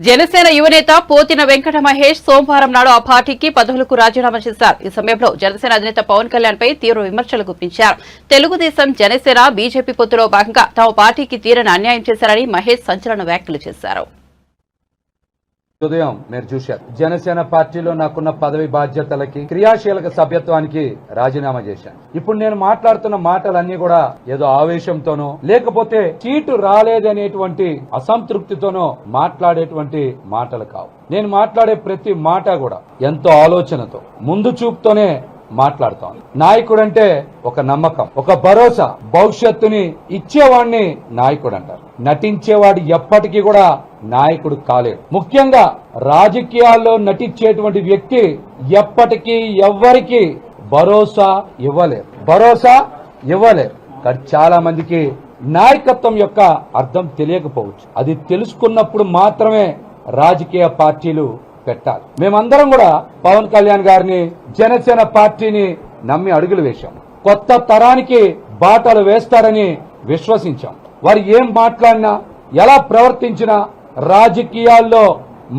జనసేన యువనేత పోతిన వెంకట మహేష్ సోమవారం నాడు ఆ పార్టీకి పదవులకు రాజీనామా చేశారు. ఈ సమయంలో జనసేన అధినేత పవన్ కళ్యాణ్ పై తీవ్ర విమర్శలు గుప్పించారు. తెలుగుదేశం జనసేన బీజేపీ పొత్తులో భాగంగా తమ పార్టీకి తీరని అన్యాయం చేశారని మహేష్ సంచలన వ్యాఖ్యలు చేశారు. ఉదయం మీరు చూశారు, జనసేన పార్టీలో నాకున్న పదవి బాధ్యతలకి క్రియాశీలక సభ్యత్వానికి రాజీనామా చేశాను. ఇప్పుడు నేను మాట్లాడుతున్న మాటలన్నీ కూడా ఏదో ఆవేశంతోనో లేకపోతే సీటు రాలేదనేటువంటి అసంతృప్తితోనో మాట్లాడేటువంటి మాటలు కావు. నేను మాట్లాడే ప్రతి మాట కూడా ఎంతో ఆలోచనతో ముందు చూపుతోనే మాట్లాడుతాం. నాయకుడంటే ఒక నమ్మకం, ఒక భరోసా, భవిష్యత్తుని ఇచ్చేవాడిని నాయకుడు అంటారు. నటించేవాడు ఎప్పటికీ కూడా నాయకుడు కాలేడు. ముఖ్యంగా రాజకీయాల్లో నటించేటువంటి వ్యక్తి ఎప్పటికీ ఎవ్వరికి భరోసా ఇవ్వలేరు. కానీ చాలా మందికి నాయకత్వం యొక్క అర్థం తెలియకపోవచ్చు. అది తెలుసుకున్నప్పుడు మాత్రమే రాజకీయ పార్టీలు పెట్టాలి. మేమందరం కూడా పవన్ కళ్యాణ్ గారిని, జనసేన పార్టీని నమ్మి అడుగులు వేశాం. కొత్త తరానికి బాటలు వేస్తారని విశ్వసించాం. వారు ఏం మాట్లాడినా, ఎలా ప్రవర్తించినా రాజకీయాల్లో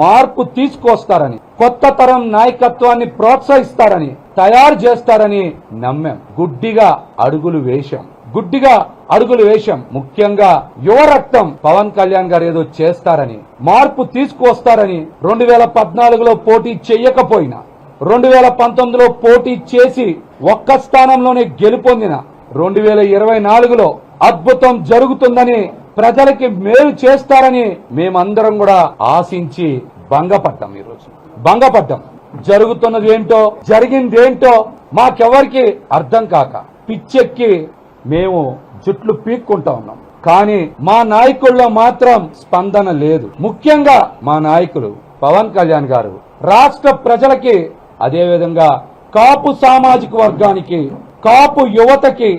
మార్పు తీసుకొస్తారని, కొత్త తరం నాయకత్వాన్ని ప్రోత్సహిస్తారని, తయారు చేస్తారని నమ్మాం. గుడ్డిగా అడుగులు వేశాం. ముఖ్యంగా యువ రక్తం పవన్ కళ్యాణ్ గారు ఏదో చేస్తారని, మార్పు తీసుకువస్తారని 2014లో పోటీ చెయ్యకపోయినా 2019లో పోటీ చేసి ఒక్క స్థానంలోనే గెలుపొందిన 2024లో అద్భుతం జరుగుతుందని, ప్రజలకి మేలు చేస్తారని మేమందరం కూడా ఆశించి భంగపడ్డాం. జరుగుతున్నది ఏంటో, జరిగిందేంటో మాకెవరికి అర్థం కాక పిచ్చెక్కి మేము జుట్లు పీక్కుంటా ఉన్నాం. కానీ మా నాయకుల్లో మాత్రం స్పందన లేదు. ముఖ్యంగా మా నాయకులు పవన్ కళ్యాణ్ గారు రాష్ట్ర ప్రజలకి, అదేవిధంగా కాపు సామాజిక వర్గానికి, కాపు యువతకి,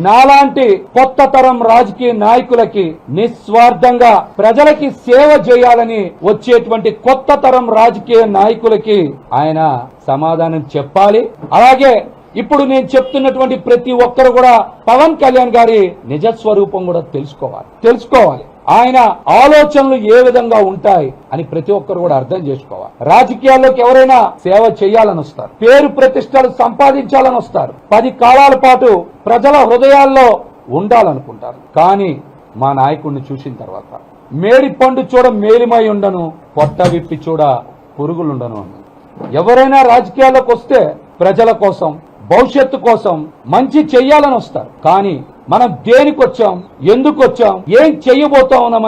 నాలాంటి కొత్త తరం రాజకీయ నాయకులకి నిస్వార్థంగా ప్రజలకి సేవ చేయాలని వచ్చేటువంటి కొత్త తరం రాజకీయ నాయకులకి ఆయన సమాధానం చెప్పాలి. అలాగే ఇప్పుడు నేను చెప్తున్నటువంటి ప్రతి ఒక్కరు కూడా పవన్ కళ్యాణ్ గారి నిజ స్వరూపం కూడా తెలుసుకోవాలి. ఆయన ఆలోచనలు ఏ విధంగా ఉంటాయి అని ప్రతి ఒక్కరు కూడా అర్థం చేసుకోవాలి. రాజకీయాల్లోకి ఎవరైనా సేవ చేయాలని వస్తారు, పేరు ప్రతిష్టలు సంపాదించాలని వస్తారు, 10 కాలాల పాటు ప్రజల హృదయాల్లో ఉండాలనుకుంటారు. కానీ మా నాయకుడిని చూసిన తర్వాత మేడి పండు చూడ మేలిమై ఉండను, పొట్ట విప్పి చూడ పురుగులుండను అన్నాను. ఎవరైనా రాజకీయాల్లోకి వస్తే ప్రజల కోసం, భవిష్యత్తు కోసం మంచి చెయ్యాలని వస్తారు. కానీ మనం దేనికి వచ్చాం, ఎందుకు వచ్చాం, ఏం చెయ్యబోతా ఉన్నాం